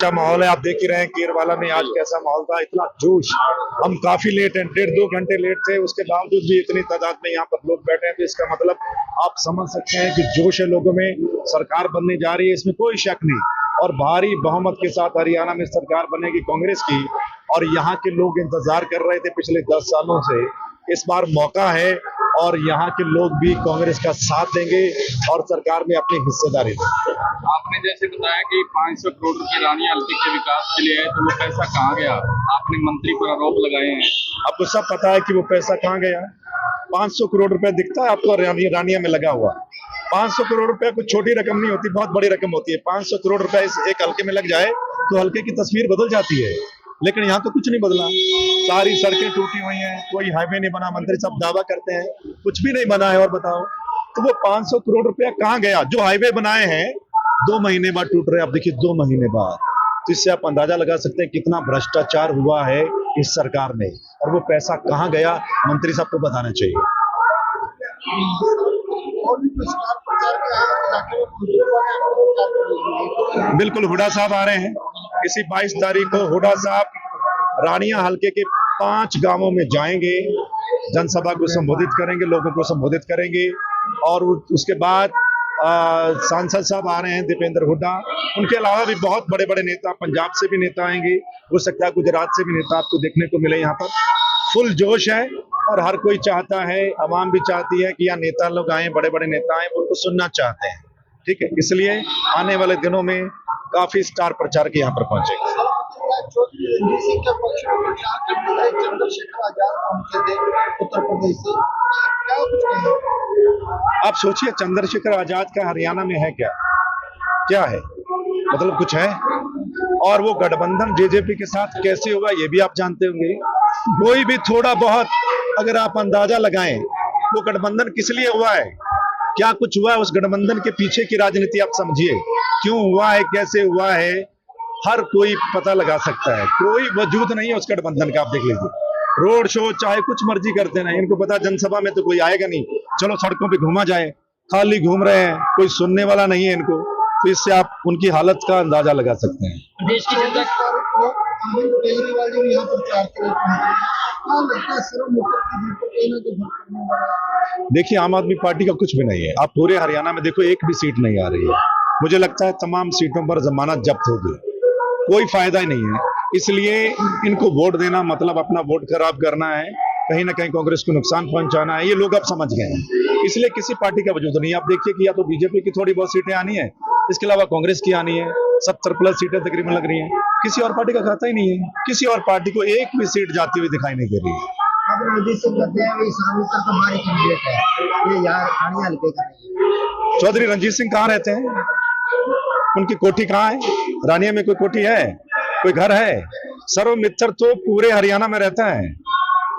अच्छा माहौल है। आप देख ही रहे हैं केरवाला में आज कैसा माहौल था, इतना जोश। हम काफी लेट हैं, 1.5-2 घंटे लेट थे, उसके बावजूद भी इतनी तादाद में यहाँ पर लोग बैठे हैं, तो इसका मतलब आप समझ सकते हैं कि जोश है लोगों में। सरकार बनने जा रही है, इसमें कोई शक नहीं, और भारी बहुमत के साथ हरियाणा में सरकार बनेगी कांग्रेस की। और यहाँ के लोग इंतजार कर रहे थे पिछले 10 सालों से, इस बार मौका है और यहाँ के लोग भी कांग्रेस का साथ देंगे और सरकार में अपनी हिस्सेदारी देंगे। आपने जैसे बताया कि 500 करोड़ रुपए रानी हल्के के विकास के लिए है, तो वो पैसा कहाँ गया? आपने मंत्री पर आरोप लगाए हैं। आपको सब पता है कि वो पैसा कहाँ गया। 500 करोड़ रुपए दिखता है आपको रानिया में लगा हुआ। 500 करोड़ रुपए कुछ छोटी रकम नहीं होती, बहुत बड़ी रकम होती है। 500 करोड़ रुपए इस एक हल्के में लग जाए तो हल्के की तस्वीर बदल जाती है, लेकिन यहाँ तो कुछ नहीं बदला। सारी सड़कें टूटी हुई हैं, कोई हाईवे नहीं बना। मंत्री सब दावा करते हैं कुछ भी नहीं बना है, और बताओ तो वो 500 करोड़ रुपया कहाँ गया? जो हाईवे बनाए हैं 2 महीने बाद टूट रहे हैं। अब देखिए 2 महीने बाद, तो इससे आप अंदाजा लगा सकते हैं कितना भ्रष्टाचार हुआ है इस सरकार में, और वो पैसा कहाँ गया मंत्री साहब को बताना चाहिए। बिल्कुल, हुडा साहब आ रहे हैं इसी 22 तारीख को। हुडा साहब रानिया हल्के के 5 गांवों में जाएंगे, जनसभा को संबोधित करेंगे, लोगों को संबोधित करेंगे। और उसके बाद सांसद साहब आ रहे हैं दीपेंद्र हुड्डा। उनके अलावा भी बहुत बड़े बड़े नेता, पंजाब से भी नेता आएंगे, हो सकता है गुजरात से भी नेता आपको देखने को मिले। यहाँ पर फुल जोश है और हर कोई चाहता है, आवाम भी चाहती है कि यहाँ नेता लोग आए, बड़े बड़े नेता आए, उनको सुनना चाहते हैं। ठीक है, इसलिए आने वाले दिनों में काफी स्टार प्रचारक यहाँ पर पहुंचेंगे। चंद्रशेखर आजाद पहुंचे थे उत्तर प्रदेश से, क्या कुछ कहें? आप सोचिए, चंद्रशेखर आजाद का हरियाणा में है क्या? क्या है, मतलब कुछ है? और वो गठबंधन जेजेपी के साथ कैसे हुआ ये भी आप जानते होंगे। कोई भी थोड़ा बहुत अगर आप अंदाजा लगाएं, वो गठबंधन किस लिए हुआ है, क्या कुछ हुआ है, उस गठबंधन के पीछे की राजनीति आप समझिए, क्यों हुआ है, कैसे हुआ है, हर कोई पता लगा सकता है। कोई वजूद नहीं है उस गठबंधन का। आप देख लीजिए, रोड शो चाहे कुछ मर्जी करते हैं, इनको पता जनसभा में तो कोई आएगा नहीं, चलो सड़कों पे घूमा जाए, खाली घूम रहे हैं, कोई सुनने वाला नहीं है इनको। तो इससे आप उनकी हालत का अंदाजा लगा सकते हैं। देश की जनता को अरविंद केजरीवाल जी भी यहाँ प्रचार के लिए पहुंचे। देखिए, आम आदमी पार्टी का कुछ भी नहीं है। आप पूरे हरियाणा में देखो, एक भी सीट नहीं आ रही है। मुझे लगता है तमाम सीटों पर जमानत जब्त होगी, कोई फायदा ही नहीं है। इसलिए इनको वोट देना मतलब अपना वोट खराब करना है, कहीं ना कहीं कांग्रेस को नुकसान पहुंचाना है, ये लोग अब समझ गए हैं। इसलिए किसी पार्टी का वजूद नहीं। आप देखिए कि या तो बीजेपी की थोड़ी बहुत सीटें आनी है, इसके अलावा कांग्रेस की आनी है, 70+ सीटें तकरीबन लग रही हैं। किसी और पार्टी का खाता ही नहीं है, किसी और पार्टी को एक भी सीट जाती हुई दिखाई नहीं दे रही है। अब रणजीत सिंह कहते हैं तो हमारी कैंडिडेट है, ये यार रानी हल्के का है। चौधरी रणजीत सिंह कहाँ रहते हैं? उनकी कोठी कहाँ है? रानिया में कोई कोठी है, कोई घर है? सर्व मित्र तो पूरे हरियाणा में रहता है।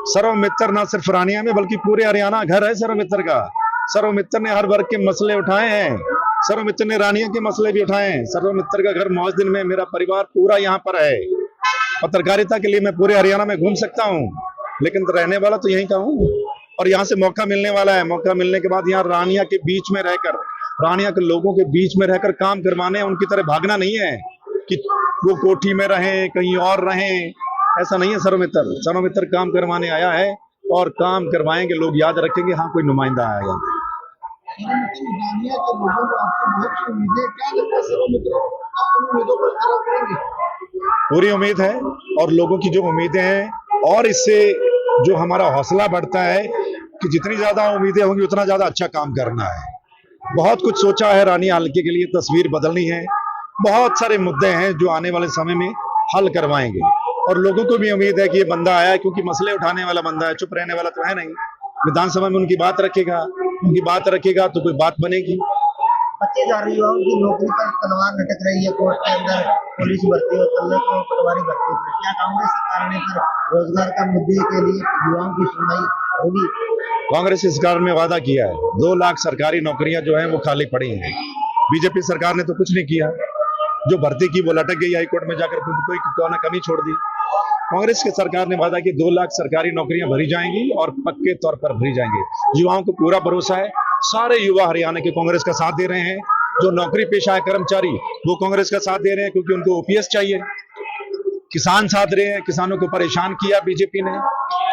सर्व मित्र ना सिर्फ रानिया में बल्कि पूरे हरियाणा घर है सर्व मित्र का। सर्व मित्र ने हर वर्ग के मसले उठाए हैं, सर्व मित्र ने रानिया के मसले भी उठाए हैं। सर्व मित्र का घर मौजदिन में, मेरा परिवार पूरा यहाँ पर है। पत्रकारिता के लिए मैं पूरे हरियाणा में घूम सकता हूँ, लेकिन रहने वाला तो यहीं का हूँ, और यहाँ से मौका मिलने वाला है। मौका मिलने के बाद यहाँ रानिया के बीच में रहकर, रानिया के लोगों के बीच में रहकर काम करवाने, उनकी तरह भागना नहीं है कि वो कोठी में रहें, कहीं और रहें, ऐसा नहीं है। सर्व मित्र काम करवाने आया है और काम करवाएंगे, लोग याद रखेंगे, हाँ कोई नुमाइंदा आएगा। पूरी उम्मीद है, और लोगों की जो उम्मीदें हैं, और इससे जो हमारा हौसला बढ़ता है कि जितनी ज्यादा उम्मीदें होंगी उतना ज्यादा अच्छा काम करना है। बहुत कुछ सोचा है रानिया हल्के के लिए, तस्वीर बदलनी है, बहुत सारे मुद्दे हैं जो आने वाले समय में हल करवाएंगे। और लोगों को भी उम्मीद है कि ये बंदा आया क्योंकि मसले उठाने वाला बंदा है, चुप रहने वाला तो है नहीं। विधानसभा में उनकी बात रखेगा तो कोई बात बनेगी। 25,000 युवाओं की नौकरी पर तलवार लटक रही है कोर्ट के अंदर, पुलिस भर्ती हो, पटवारी भर्ती हो। क्या कांग्रेस सरकार ने पर रोजगार का मुद्दे के लिए युवाओं की सुनवाई होगी? कांग्रेस सरकार में वादा किया है, 2 लाख सरकारी नौकरियां जो हैं वो खाली पड़ी हैं। बीजेपी सरकार ने तो कुछ नहीं किया, जो भर्ती की वो लटक गई हाईकोर्ट में जाकर, कोई कमी छोड़ दी। कांग्रेस की सरकार ने वादा कि 2 लाख सरकारी नौकरियां भरी जाएंगी और पक्के तौर पर भरी जाएंगी। युवाओं को पूरा भरोसा है, सारे युवा हरियाणा के कांग्रेस का साथ दे रहे हैं। जो नौकरी पेशा है कर्मचारी, वो कांग्रेस का साथ दे रहे हैं क्योंकि उनको ओपीएस चाहिए। किसान साथ रहे हैं, किसानों को परेशान किया बीजेपी ने,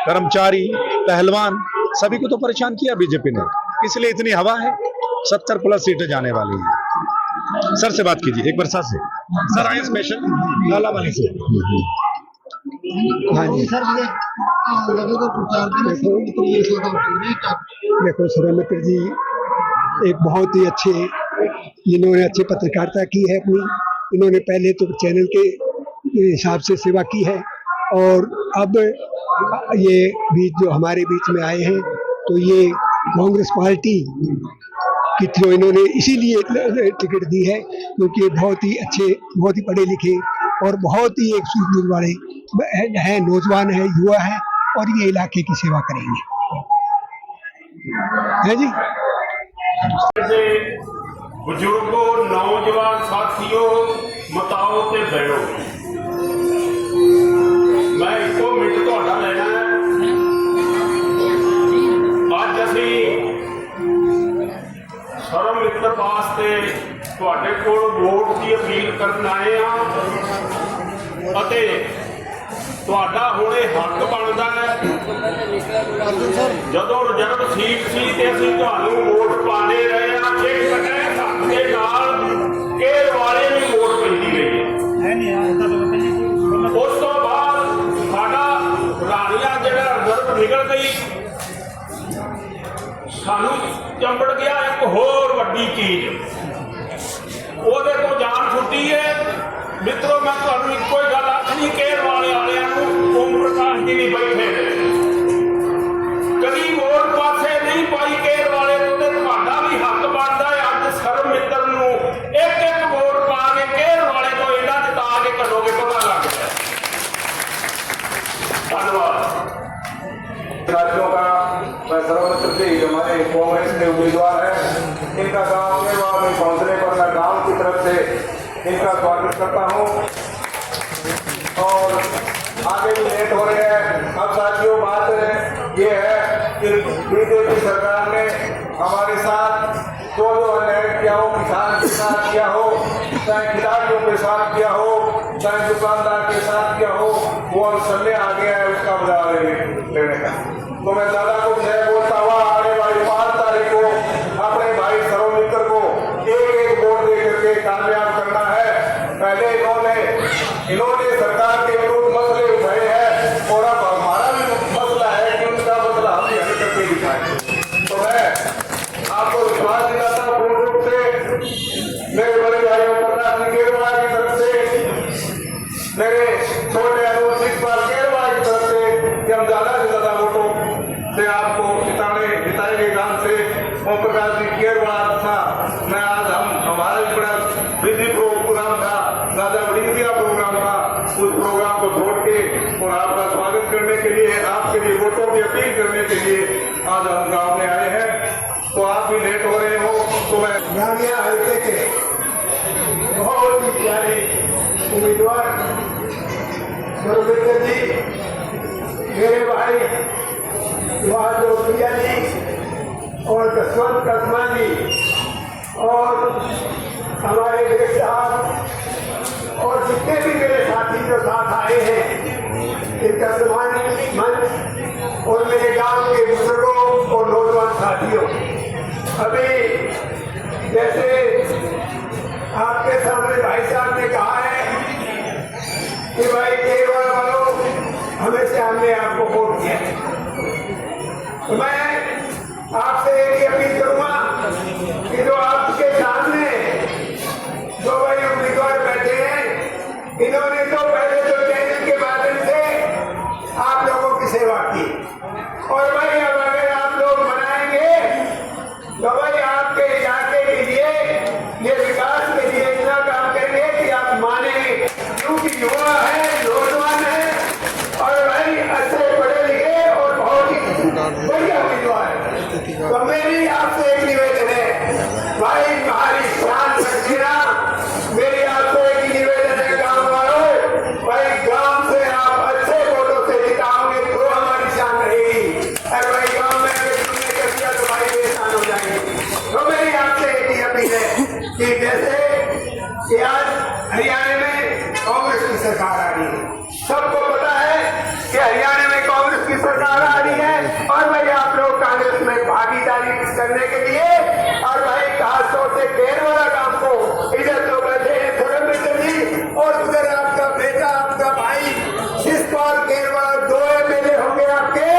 कर्मचारी, पहलवान, सभी को तो परेशान किया बीजेपी ने, इसलिए इतनी हवा है। 70+ सीटें जाने वाली हैं। सर से बात कीजिए एक बार, सर आए स्पेशल लालावाली से। हाँ जी सर, ये लगेगा प्रचार के लिए देखो सौमित्र जी एक बहुत ही अच्छे, इन्होंने अच्छी पत्रकारिता की है अपनी। इन्होंने पहले तो चैनल के हिसाब से सेवा की है और अब ये बीच जो हमारे बीच में आए हैं तो ये कांग्रेस पार्टी की थ्रू इन्होंने इसीलिए टिकट दी है क्योंकि ये बहुत ही अच्छे, बहुत ही पढ़े लिखे और बहुत ही एक सूझबूझ वाले है, नौजवान है, युवा है और ये इलाके की सेवा करेंगे, है जी। बुजुर्गों, नौजवान साथियों, मताओ ते बहनों, मैं 1 मिनट तुहाडा लेना है। अज असी सर्वमित्र वास्ते तुहाडे कोल वोट की अपील करन आए हां अते ਤੁਹਾਡਾ ਹੁਣੇ ਹੱਕ ਬਣਦਾ ਹੈ। ਜਦੋਂ ਰਿਜ਼ਰਵ ਸੀਟ ਸੀ ਤੇ ਅਸੀਂ ਤੁਹਾਨੂੰ ਵੋਟ ਪਾਣੇ ਰਹੇ ਆ, ਇੱਕ ਇਹ ਹੱਕ ਦੇ ਨਾਲ ਕੇਰ ਵਾਲੇ ਵੀ ਵੋਟ ਪੈਂਦੀ ਰਹੀ ਹੈ। ਉਸ ਤੋਂ ਬਾਅਦ ਸਾਡਾ ਰਾਣੀਆਂ ਜਿਹੜਾ ਰਿਜ਼ਰਵ ਨਿਕਲ ਗਈ, ਸਾਨੂੰ ਚੰਬੜ ਗਿਆ ਇੱਕ ਹੋਰ ਵੱਡੀ ਚੀਜ਼, ਉਹਦੇ ਤੋਂ ਜਾਨ ਛੁੱਟੀ ਹੈ। ਮਿੱਤਰੋ ਮੈਂ ਤੁਹਾਨੂੰ ਇੱਕੋ ਹੀ ਗੱਲ ਆਖਣੀ, ਕੇਰ ਵਾਲੇ ਵਾਲਿਆਂ ਨੂੰ ਓਮ ਪ੍ਰਕਾਸ਼ ਜੀ ਨਹੀਂ ਬੈਠੇ ਨੇ, ਕਦੀ ਵੋਟ ਪਾਸੇ ਨਹੀਂ ਪਾਈ ਕੇਰ ਵਾਲੇ ਨੂੰ, ਤੇ ਤੁਹਾਡਾ ਵੀ ਹੱਕ ਬਣਦਾ ਹੈ ਅੱਜ ਸਰਬ ਮਿੱਤਰ ਨੂੰ ਇੱਕ ਵੋਟ ਪਾ ਕੇ ਕੇਰ ਵਾਲੇ ਤੋਂ ਇਹਨਾਂ ਜਿਤਾ ਕੇ ਕੱਢੋਗੇ, ਪਤਾ ਲੱਗ ਗਿਆ। धन्यवाद। राज्यों का मैं सर्वमित्र जी हमारे कांग्रेस के उम्मीदवार हैं, इनका गांव में वहाँ में पहुँचने पर मैं गांव की तरफ से इनका स्वागत करता हूँ और आगे भी लेट हो रहे हैं। अब साथियों बात ये है कि बीजेपी सरकार ने हमारे साथ जो अन्याय किया हो, किसान के साथ किया हो, चाहे खिलाड़ियों के साथ किया हो, चाहे दुकानदार के साथ किया हो, वो अब समय आ गया है उसका बदला लेने का। तो मैं ज्यादा कुछ नहीं बोलता हुआ आने वाली 5 तारीख को अपने भाई सर्वमित्र को एक वोट दे करके कामयाब करना है। पहले इन्होंने सरकार के विरुद्ध मसले उठाए हैं और अब हमारा भी मसला है कि उनका मसला हम हल करके दिखाएं। तो मैं आपको विश्वास दिलाता हूँ पूर्ण रूप से, मेरे बड़े भाइयों प्रकाश सिंह केरवाल की तरफ से, मेरे छोटे अनुज सिंह केरवाल की तरफ से, कि हम ज्यादा से ज्यादा वोटों से आपको जिताएंगे। गांव से ओम प्रकाश सिंह केरवाल था, मैं आज हमारा भी बड़ा बिजी प्रोग्राम था, ज्यादा बड़ी प्रोग्राम था, उस प्रोग्राम को छोड़ के और आपका स्वागत करने के लिए, आपके लिए वोटों की अपील करने के लिए आज हम गांव में आए हैं। तो आप भी लेट हो रहे हो तो मैं रानिया हल्के के बहुत ही प्यारे उम्मीदवार सर्वमित्र जी, मेरे भाई जोतिया जी और जसवंत कसमा जी और हमारे देश साहब और जितने भी मेरे साथी जो साथ आए हैं, इनका सम्मान मंच और मेरे गांव के बुजुर्गों और नौजवान साथियों, अभी जैसे आपके सामने भाई साहब ने कहा है कि भाई केरल वालों हमेशा हमने आपको वोट किया, तो मैं आपसे एक ही अपील करूंगा कि जो आपके सामने जो भाई उम्मीदवार बैठे हैं, इन्होंने तो पहले तो चैनल के माध्यम से आप लोगों की सेवा की और भाई अब अगर आप लोग बनाएंगे तो भाई आपके इलाके के लिए, ये विकास के लिए इतना काम करेंगे कि आप मानेंगे, क्योंकि युवा है, नौजवान है और भाई अच्छे पढ़े लिखे और बहुत ही बढ़िया उम्मीदवार है। तो मेरी आपसे एक निवेदन है, भाई हमारी शान रखना, मेरी आपसे एक निवेदन है गाँव वालों, भाई गाँव से आप अच्छे वोटों से जिताओगे तो हमारी शान रहेगी, और भाई गाँव में अगर तुमने कर दिया तो भाई बेशान हो जाएंगे। तो मेरी आपसे एक ही अपील है कि सरकार आ रही है। सबको पता है कि हरियाणा में कांग्रेस की सरकार आ रही है और भाई आप लोग कांग्रेस में भागीदारी करने के लिए और भाई खासतौर से केर वाला काम को इधर तो बैठे हैं धर्मेंद्र जी और उधर आपका बेटा आपका भाई जिसपाल केर वाला 2 MLA होंगे आपके,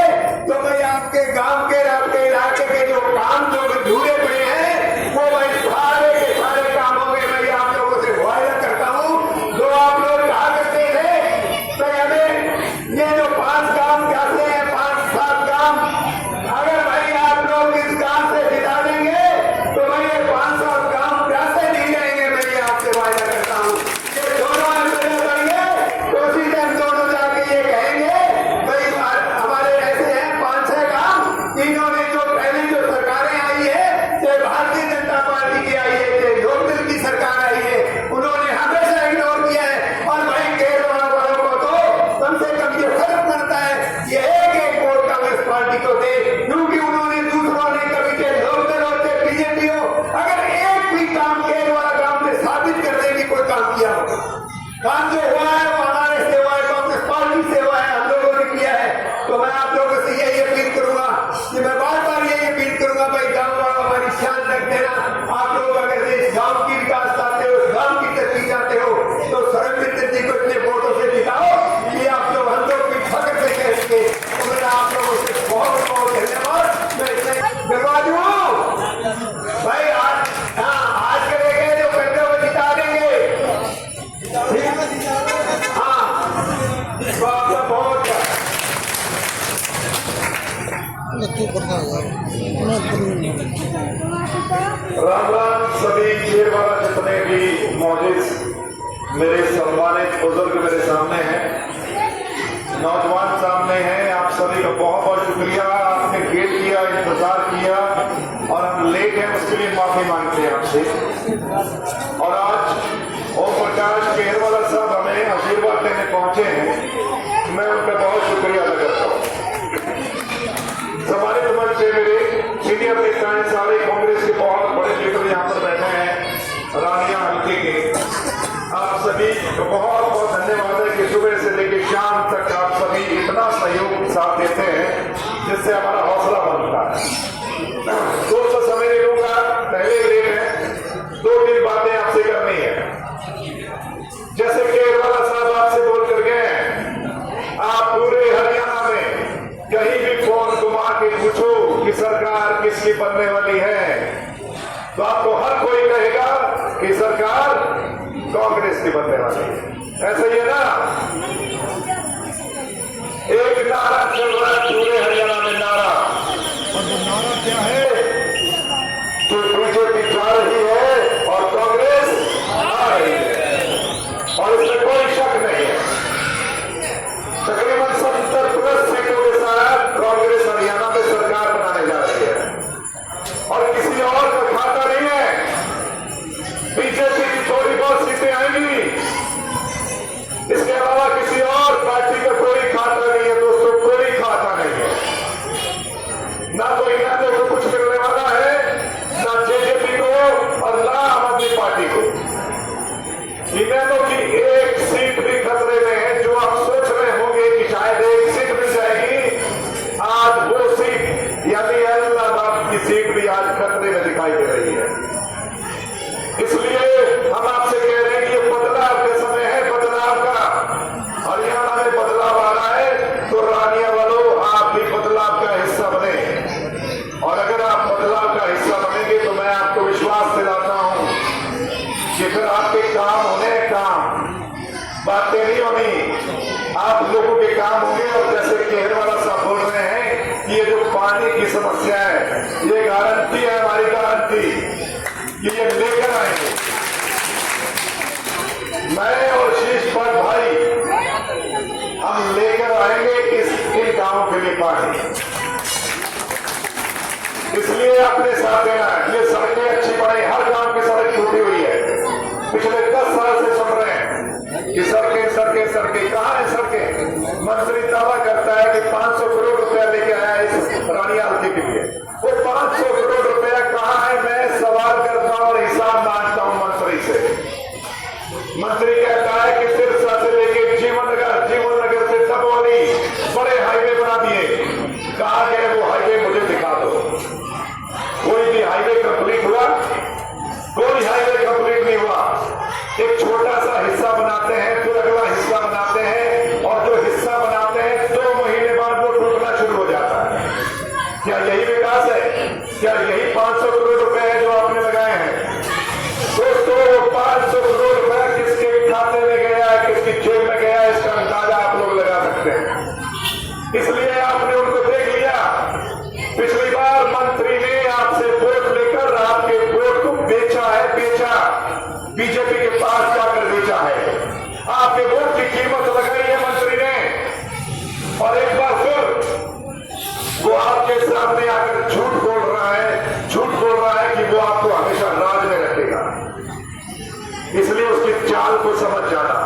तो भाई आपके गांव के आपके इलाके के जो काम जो अधूरे पड़े हैं वो भाई सारे के सारे काम होंगे। मैं आप लोगों से वायदा करता हूँ जो आप लोग कहा करते थे तो हमें ये जो 5 काम कहते हैं 5-7 काम, अगर भाई आप लोग इस काम से जिता देंगे तो भाई ये 5-7 काम पैसे नहीं जाएंगे। मैं आपसे वायदा करता हूँ ये दोनों MLA करेंगे तो उसी टाइम दोनों जाके ये कहेंगे भाई हमारे ऐसे हैं 5-6 काम इन्होंने जो पहले जो सरकारें आई है चाहे भारतीय जनता पार्टी की आई है चाहे लोकदल की सरकार आई है उन्होंने हमेशा इग्नोर किया है। और भाई केरल वालों को तो कम से कम ये फर्क पड़ता है ये एक वोट कांग्रेस पार्टी को दे, क्योंकि उन्होंने दूसरों ने कभी चाहे लोकदल हो चाहे बीजेपी हो अगर एक भी काम केरल वाला काम में साबित करने की कोई काम किया हो, काम जो हुआ है वो हमारे से हुआ है, कांग्रेस पार्टी से हुआ है, हम लोगों ने किया है। तो मैं आप लोगों से यही अपील करूंगा कि मैं बार बार यही अपील करूंगा भाई गांव वालों हमारी शान रख देना। आप लोग अगर इस गांव की विकास चाहते हो इस गांव की तरक्की चाहते हो तो धर्मेंद्र जी को इतने वोटों से जिताओ कि आप लोग हम लोग की फख्र से कहेंगे। तो मेरा आप लोगों से बहुत बहुत धन्यवाद। मैं इतने करवा दूं भाई आज करेंगे जो करते हुए जिता देंगे। हाँ आपका बहुत राम राम सभी खेर वाला जितने भी मौजूद मेरे सम्मानित बुजुर्ग मेरे सामने हैं, नौजवान सामने हैं, आप सभी का बहुत बहुत शुक्रिया। आपने वेट किया, इंतजार किया और हम लेट हैं उसके लिए माफी मांगते हैं आपसे। और आज ओम प्रकाश केरवाला साहब हमें आशीर्वाद देने पहुंचे हैं, मैं उनका बहुत शुक्रिया अदा करता हूँ। सम्मानित मंच से मेरे सीनियर नेता हैं, सारे कांग्रेस के बहुत बड़े लीडर यहाँ पर बैठे हैं रानिया हल्के के। आप सभी को बहुत बहुत धन्यवाद है कि सुबह से लेकर शाम तक आप सभी इतना सहयोग साथ देते हैं जिससे हमारा हौसला बनता है। दोस्तों समय नहीं लूंगा, पहले लेट है, 2-3 बातें आपसे करनी है। जैसे केरवाला साहब आपसे बोल कर गए, आप पूरे हरियाणा में कहीं भी फोन घुमा के पूछो कि सरकार किसकी बनने वाली है तो आपको हर कोई कहेगा कि सरकार कांग्रेस की बनने वाली है। ऐसा ही है ना? एक नारा चल रहा है पूरे हरियाणा में, नारा, और वो नारा क्या है कि बीजेपी जा रही है और कांग्रेस आ रही है और इसमें कोई शक नहीं है। तकरीबन 70+ सीटों के साथ कांग्रेस हरियाणा में सरकार बनाने जा रही है और किसी और का खाता नहीं है। बीजेपी की थोड़ी बहुत सीटें आएंगी, इसके अलावा किसी और पार्टी का कोई खाता नहीं है दोस्तों, कोई खाता नहीं है। ना तो इन्हें को कुछ मिलने वाला है, ना जेजेपी को और ना आम आदमी पार्टी को। इन्हें की एक सीट भी खतरे में है, जो आप सोच रहे होंगे कि शायद एक सीट मिल जाएगी, आज वो सीट यानी इलाहाबाद की सीट भी आज खतरे में दिखाई दे रही है। इसलिए हम आपसे कह रहे हैं कि ये बदलाव का समय है, बदलाव का। हरियाणा में बदलाव आ रहा है तो रानिया वालों आप भी बदलाव का हिस्सा बने, और अगर आप बदलाव का हिस्सा बनेंगे तो मैं आपको विश्वास दिलाता हूं कि फिर आपके काम होने, काम बातें नहीं होनी, आप लोगों के काम होंगे। और जैसे केरवाला साहब बोल रहे हैं कि ये जो पानी की समस्या है, ये गारंटी है, हमारी गारंटी कि ये लेकर आएंगे। मैं और शीशपाल भाई हम लेकर आएंगे इन कामों के लिए पानी, इसलिए अपने साथ देना है। ये सड़कें अच्छी बने, हर गांव की सड़क टूटी हुई है, पिछले 10 साल से सुन रहे हैं कि सड़कें सड़कें सड़कें, कहां है सड़कें? मंत्री दावा करता है कि 500 करोड़ रुपया लेके आया इस रानिया हल्के के लिए, वो 500 करोड़ रुपया कहां है? मैं सवाल करता हूं और हिसाब मांगता हूं मंत्री से। मंत्री कहता है कि सिरसा से लेके की कीमत लगाई है मंत्री ने, और एक बार फिर वो आपके सामने आकर झूठ बोल रहा है कि वो आपको हमेशा राज में रखेगा। इसलिए उसकी चाल को समझ जाना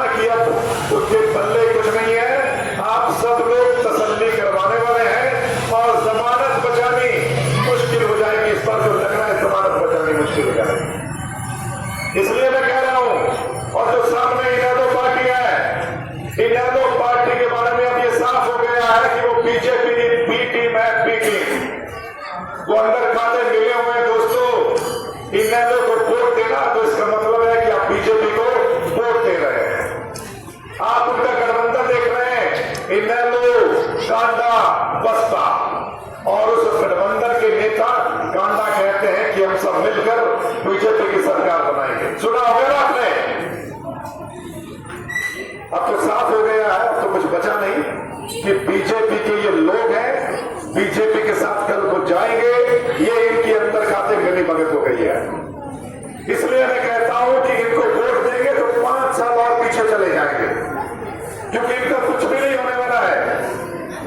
कि अब उसके पल्ले कुछ नहीं है। आप सब लोग तसल्ली करवाने वाले हैं और जमानत बचानी मुश्किल हो जाएगी। इस पर जो लग रहा है जमानत बचानी मुश्किल हो जाएगी। इसलिए मैं कह रहा हूं, और जो सामने इनेलो पार्टी है, इनेलो पार्टी के बारे में अब ये साफ हो गया है कि वो बीजेपी की बी टीम है, बी टीम। वो अंदर खाते मिले हुए हैं दोस्तों। इनेलो को वोट देना तो इसका मतलब है कि आप बीजेपी को वोट दे रहे हैं। आप उनका गठबंधन देख रहे हैं, इनेलो, कांडा, बसपा, और उस गठबंधन के नेता कांडा कहते हैं कि हम सब मिलकर बीजेपी की सरकार बनाएंगे। सुना होगा ना आपने? अब तो साफ हो गया है, अब तो कुछ बचा नहीं कि बीजेपी के ये लोग हैं, बीजेपी के साथ कल को जाएंगे। ये इनके अंदर खाते मिली भगत हो गई है। इसलिए मैं कहता हूं कि इनको वोट देंगे तो 5 साल और पीछे चले जाएंगे, क्योंकि इनका कुछ भी नहीं होने वाला है।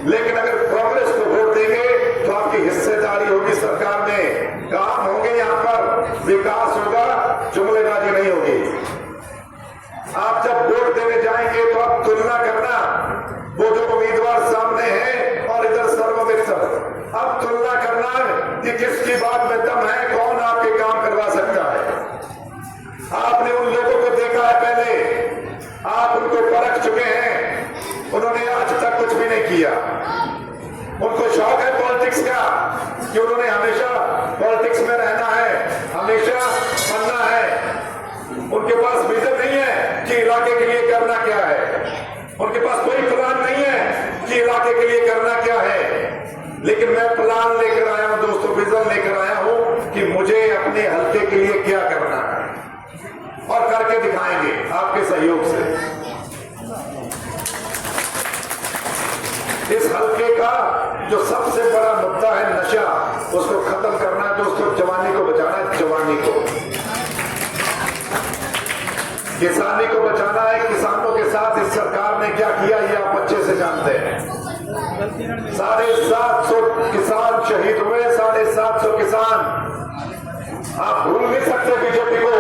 लेकिन अगर कांग्रेस को वोट देंगे तो आपकी हिस्सेदारी होगी सरकार में, काम होंगे, यहां पर विकास होगा, जुमलेबाजी नहीं होगी। आप जब वोट देने जाएंगे तो आप तुलना करना, वो जो उम्मीदवार सामने हैं और इधर सर्वमित्र, अब तुलना करना कि किसकी बात में दम है, कौन आपके काम करवा सकता है। आपने उन लोगों को देखा है पहले, आप उनको परख चुके हैं, उन्होंने आज तक कुछ भी नहीं किया। उनको शौक है पॉलिटिक्स का कि उन्होंने हमेशा पॉलिटिक्स में रहना है, हमेशा बनना है। उनके पास विजन नहीं है कि इलाके के लिए करना क्या है, उनके पास कोई प्लान नहीं है कि इलाके के लिए करना क्या है। लेकिन मैं प्लान लेकर आया हूं दोस्तों, विजन लेकर आया हूं कि मुझे अपने हल्के के लिए क्या करना है, और करके दिखाएंगे आपके सहयोग से। इस हल्के का जो सबसे बड़ा मुद्दा है नशा, उसको खत्म करना है दोस्तों, जवानी को बचाना है, जवानी को, किसानी को बचाना है। किसानों के साथ इस सरकार ने क्या किया ये आप अच्छे से जानते हैं। 750 किसान शहीद हुए, 750 किसान। आप भूल नहीं सकते बीजेपी को,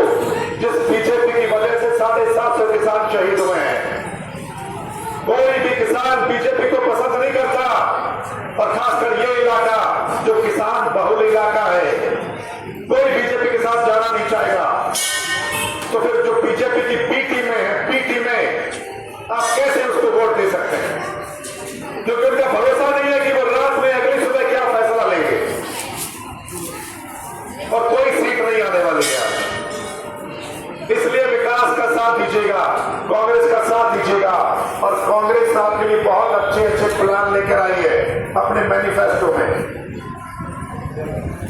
जिस बीजेपी की वजह से 750 किसान शहीद हुए हैं। कोई भी किसान बीजेपी को पसंद नहीं करता, और खासकर ये इलाका जो किसान बहुल इलाका है, कोई बीजेपी के साथ जाना नहीं चाहेगा। तो फिर जो बीजेपी की बी टीम है, पी टीम में आप कैसे उसको वोट दे सकते हैं? क्योंकि उनका भरोसा नहीं है कि वो रात में अगली सुबह क्या फैसला लेंगे, और कोई सीट नहीं आने वाली है। इसलिए विकास का साथ दीजिएगा, कांग्रेस का साथ दीजिएगा, और कांग्रेस आपके लिए बहुत अच्छे अच्छे प्लान लेकर आई है अपने मैनिफेस्टो में।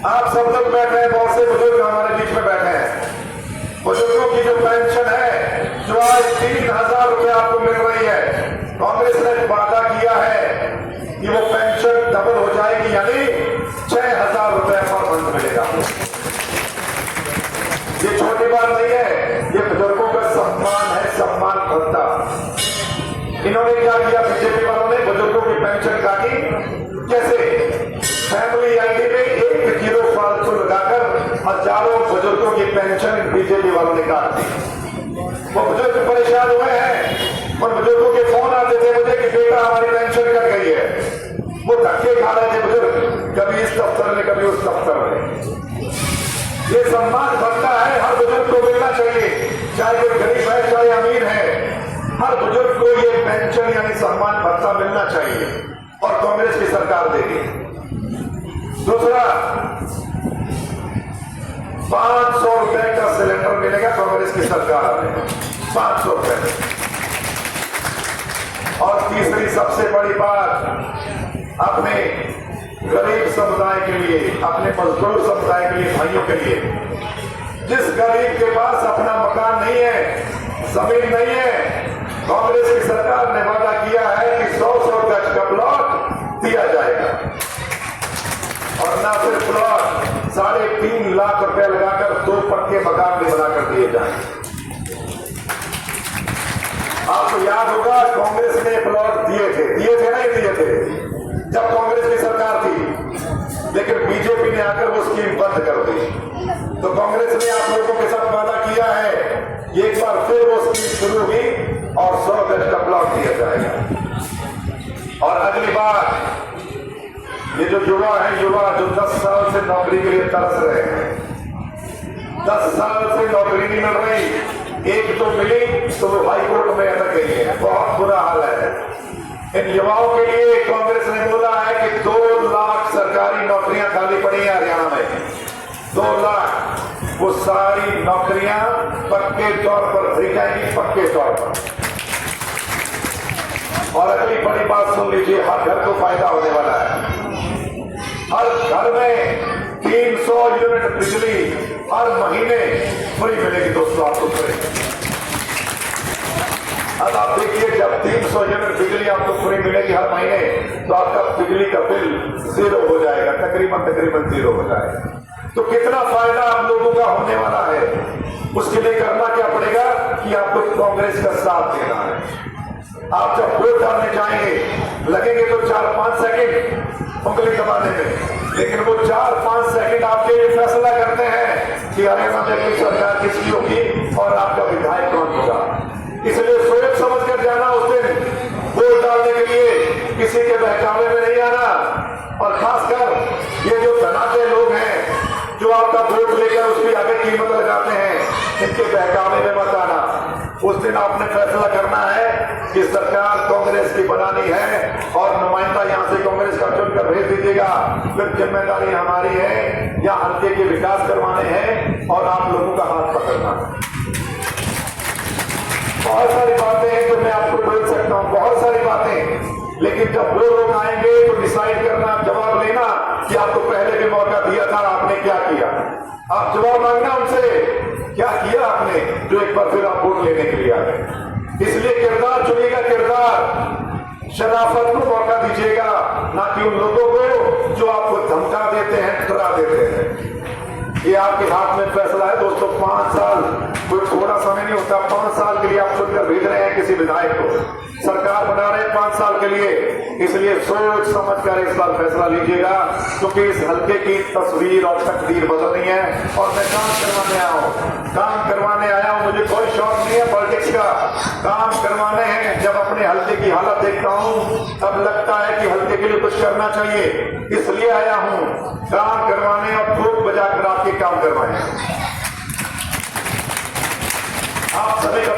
आप सब लोग बैठे हैं, बहुत से बुजुर्ग हमारे बीच में बैठे हैं। बुजुर्गों की जो पेंशन है, जो आज 3000 रुपए आपको मिल रही है, कांग्रेस ने वादा किया है कि वो पेंशन डबल हो जाएगी, यानी 6000 रुपए पर मंथ मिलेगा। ये छोटी बात नहीं है, ये बुजुर्गों का सम्मान है, सम्मान भत्ता। इन्होंने क्या किया, बीजेपी वालों ने बुजुर्गों की पेंशन काटी। कैसे? फैमिली आईडी में 1 किलो फालतू लगाकर हजारों बुजुर्गों की पेंशन बीजेपी वालों ने काट दी। वो बुजुर्ग परेशान हुए हैं, उन बुजुर्गों के फोन आते थे मुझे कि बेटा हमारी पेंशन कट गई है। वो धक्के खा रहे थे बुजुर्ग, कभी इस दफ्तर में कभी उस दफ्तर में। ये सम्मान भत्ता है, हर बुजुर्ग को मिलना चाहिए, चाहे कोई गरीब है चाहे अमीर है, हर बुजुर्ग को ये पेंशन यानी सम्मान भत्ता मिलना चाहिए, और कांग्रेस की सरकार देगी। दूसरा, 500 रुपए का सिलेंडर मिलेगा कांग्रेस की सरकार में, 500 रुपए। और तीसरी सबसे बड़ी बात, अपने गरीब समुदाय के लिए, अपने मजदूर समुदाय के लिए, भाइयों के लिए, जिस गरीब के पास अपना मकान नहीं है, जमीन नहीं है, कांग्रेस की सरकार ने वादा किया है कि 100 गज का प्लॉट दिया जाएगा। और ना सिर्फ प्लॉट, 3.5 लाख रुपए लगाकर 2 पक्के मकान भी बनाकर दिए जाएंगे। आपको याद होगा कांग्रेस ने प्लॉट दिए थे नहीं दिए थे जब कांग्रेस की सरकार थी, लेकिन बीजेपी ने आकर वो स्कीम बंद कर दी। तो कांग्रेस ने आप लोगों के साथ वादा किया है कि एक बार फिर वो स्कीम शुरू हुई और 100 गज का प्लॉट दिया जाएगा। और अगली बार ये जो युवा जो 10 साल से नौकरी के लिए तरस रहे हैं, 10 साल से नौकरी नहीं मिल रही, एक तो मिली तो वो हाई कोर्ट में अटक गई है, बहुत बुरा हाल है। इन युवाओं के लिए कांग्रेस ने बोला है कि 2 लाख सरकारी नौकरियां खाली पड़ी हैं हरियाणा में, 2 लाख। वो सारी नौकरियां पक्के तौर पर भरी जाएंगी, पक्के तौर पर। और अगली बड़ी बात सुन लीजिए, हर घर को फायदा होने वाला है। हर घर में 300 यूनिट बिजली हर महीने फ्री मिलेगी दोस्तों, आपको फ्री। अब आप देखिए, जब 300 यूनिट बिजली आपको फ्री मिलेगी हर महीने, तो आपका बिजली का बिल 0 हो जाएगा, तकरीबन 0 हो जाएगा। तो कितना फायदा आप लोगों का होने वाला है। उसके लिए करना क्या पड़ेगा कि आपको कांग्रेस का साथ देना है। आप जब वोट डालने जाएंगे, लगेंगे तो 4-5 सेकंड उंगली दबाने में, लेकिन वो 4-5 सेकंड आपके लिए फैसला करते हैं कि हरियाणा में कोई सरकार किसकी होगी और आपका विधायक कौन होगा। इसलिए सोच समझ कर जाना, उस दिन वोट डालने के लिए किसी के बहकावे में नहीं आना। और खासकर ये जो धनाढ्य लोग हैं जो आपका वोट लेकर उसकी आगे कीमत लगाते हैं, इनके बहकावे में मत आना। उस दिन आपने फैसला करना है कि सरकार कांग्रेस की बनानी है और नुमाइंदा यहां से कांग्रेस का चुनकर भेज दीजिएगा। फिर जिम्मेदारी हमारी है यहाँ हल्के के विकास करवाने हैं और आप लोगों का हाथ पकड़ना। बहुत सारी बातें हैं जो मैं आपको बोल सकता हूं, बहुत सारी बातें, लेकिन जब वो लोग आएंगे तो डिसाइड करना, जवाब लेना कि आपको पहले भी मौका दिया था, आपने क्या किया। आप जवाब मांगना उनसे, क्या किया आपने जो एक बार फिर आप वोट लेने के लिए आ गए। इसलिए किरदार चुनिएगा, किरदार, शराफत को मौका दीजिएगा, ना कि उन लोगों को जो आपको धमका देते हैं, डरा देते हैं। ये आपके हाथ में फैसला है दोस्तों। 5 साल कोई थोड़ा समय नहीं होता। 5 साल के लिए आप चुनकर भेज रहे हैं किसी विधायक को, सरकार बना रहे हैं 5 साल के लिए। इसलिए सोच समझ कर इस बार फैसला लीजिएगा, क्योंकि इस हल्के की तस्वीर और तकदीर बदलनी है। और मैं काम करवाने आया हूं, मुझे कोई शौक नहीं है पॉलिटिक्स का, काम करवाने हैं। जब अपने हल्के की हालत देखता हूं तब लगता है कि हल्के के लिए कुछ करना चाहिए, इसलिए आया हूं काम करवाने और ठोक बजाकर आपके काम करवाए। आप सभी का